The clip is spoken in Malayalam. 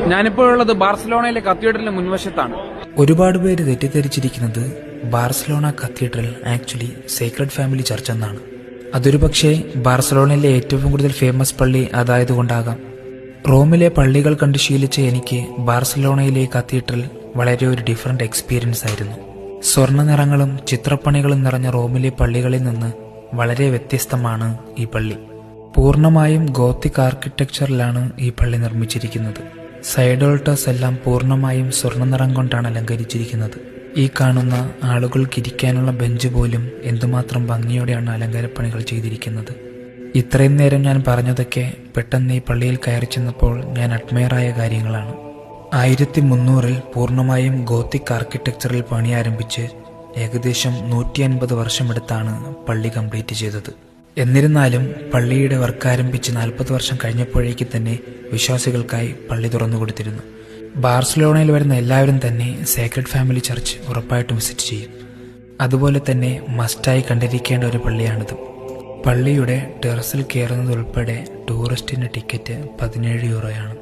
ഞാനിപ്പോൾ ഉള്ളത് ബാർസലോണയിലെ കത്തീഡ്രലിന് മുൻവശത്താണ്. ഒരുപാട് പേര് തെറ്റിദ്ധരിച്ചിരിക്കുന്നത് Barcelona cathedral actually sacred family church എന്നാണ്. അതൊരു പക്ഷേ ബാർസലോണയിലെ ഏറ്റവും കൂടുതൽ ഫേമസ് പള്ളി അതായതുകൊണ്ടാകാം. റോമിലെ പള്ളികൾ കണ്ട് ശീലിച്ച എനിക്ക് ബാർസലോണയിലെ കത്തീഡ്രൽ വളരെ ഒരു ഡിഫറെന്റ് എക്സ്പീരിയൻസ് ആയിരുന്നു. സ്വർണ്ണ നിറങ്ങളും ചിത്രപ്പണികളും നിറഞ്ഞ റോമിലെ പള്ളികളിൽ നിന്ന് വളരെ വ്യത്യസ്തമാണ് ഈ പള്ളി. പൂർണ്ണമായും ഗോത്തിക് ആർക്കിടെക്ചറിലാണ് ഈ പള്ളി നിർമ്മിച്ചിരിക്കുന്നത്. സൈഡ് ഓൾട്ടേഴ്സ് എല്ലാം പൂർണ്ണമായും സ്വർണ്ണ നിറം കൊണ്ടാണ് അലങ്കരിച്ചിരിക്കുന്നത്. ഈ കാണുന്ന ആളുകൾക്കിരിക്കാനുള്ള ബെഞ്ച് പോലും എന്തുമാത്രം ഭംഗിയോടെയാണ് അലങ്കാരപ്പണികൾ ചെയ്തിരിക്കുന്നത്. ഇത്രയും നേരം ഞാൻ പറഞ്ഞതൊക്കെ പെട്ടെന്ന് ഈ പള്ളിയിൽ കയറി ചെന്നപ്പോൾ ഞാൻ അഡ്മയറായ കാര്യങ്ങളാണ്. 1300 പൂർണ്ണമായും ഗോത്തിക് ആർക്കിടെക്ചറിൽ പണി ആരംഭിച്ച് ഏകദേശം 150 വർഷമെടുത്താണ് പള്ളി കംപ്ലീറ്റ് ചെയ്തത്. എന്നിരുന്നാലും പള്ളിയുടെ വർക്ക് ആരംഭിച്ച് 40 വർഷം കഴിഞ്ഞപ്പോഴേക്ക് തന്നെ വിശ്വാസികൾക്കായി പള്ളി തുറന്നു കൊടുത്തിരുന്നു. ബാർസലോണയിൽ വരുന്ന എല്ലാവരും തന്നെ സേക്രഡ് ഫാമിലി ചർച്ച് ഉറപ്പായിട്ടും വിസിറ്റ് ചെയ്യും. അതുപോലെ തന്നെ മസ്റ്റായി കണ്ടിരിക്കേണ്ട ഒരു പള്ളിയാണിത്. പള്ളിയുടെ ടെറസിൽ കയറുന്നതുൾപ്പെടെ ടൂറിസ്റ്റിന്റെ ടിക്കറ്റ് 17 യൂറോയാണ്.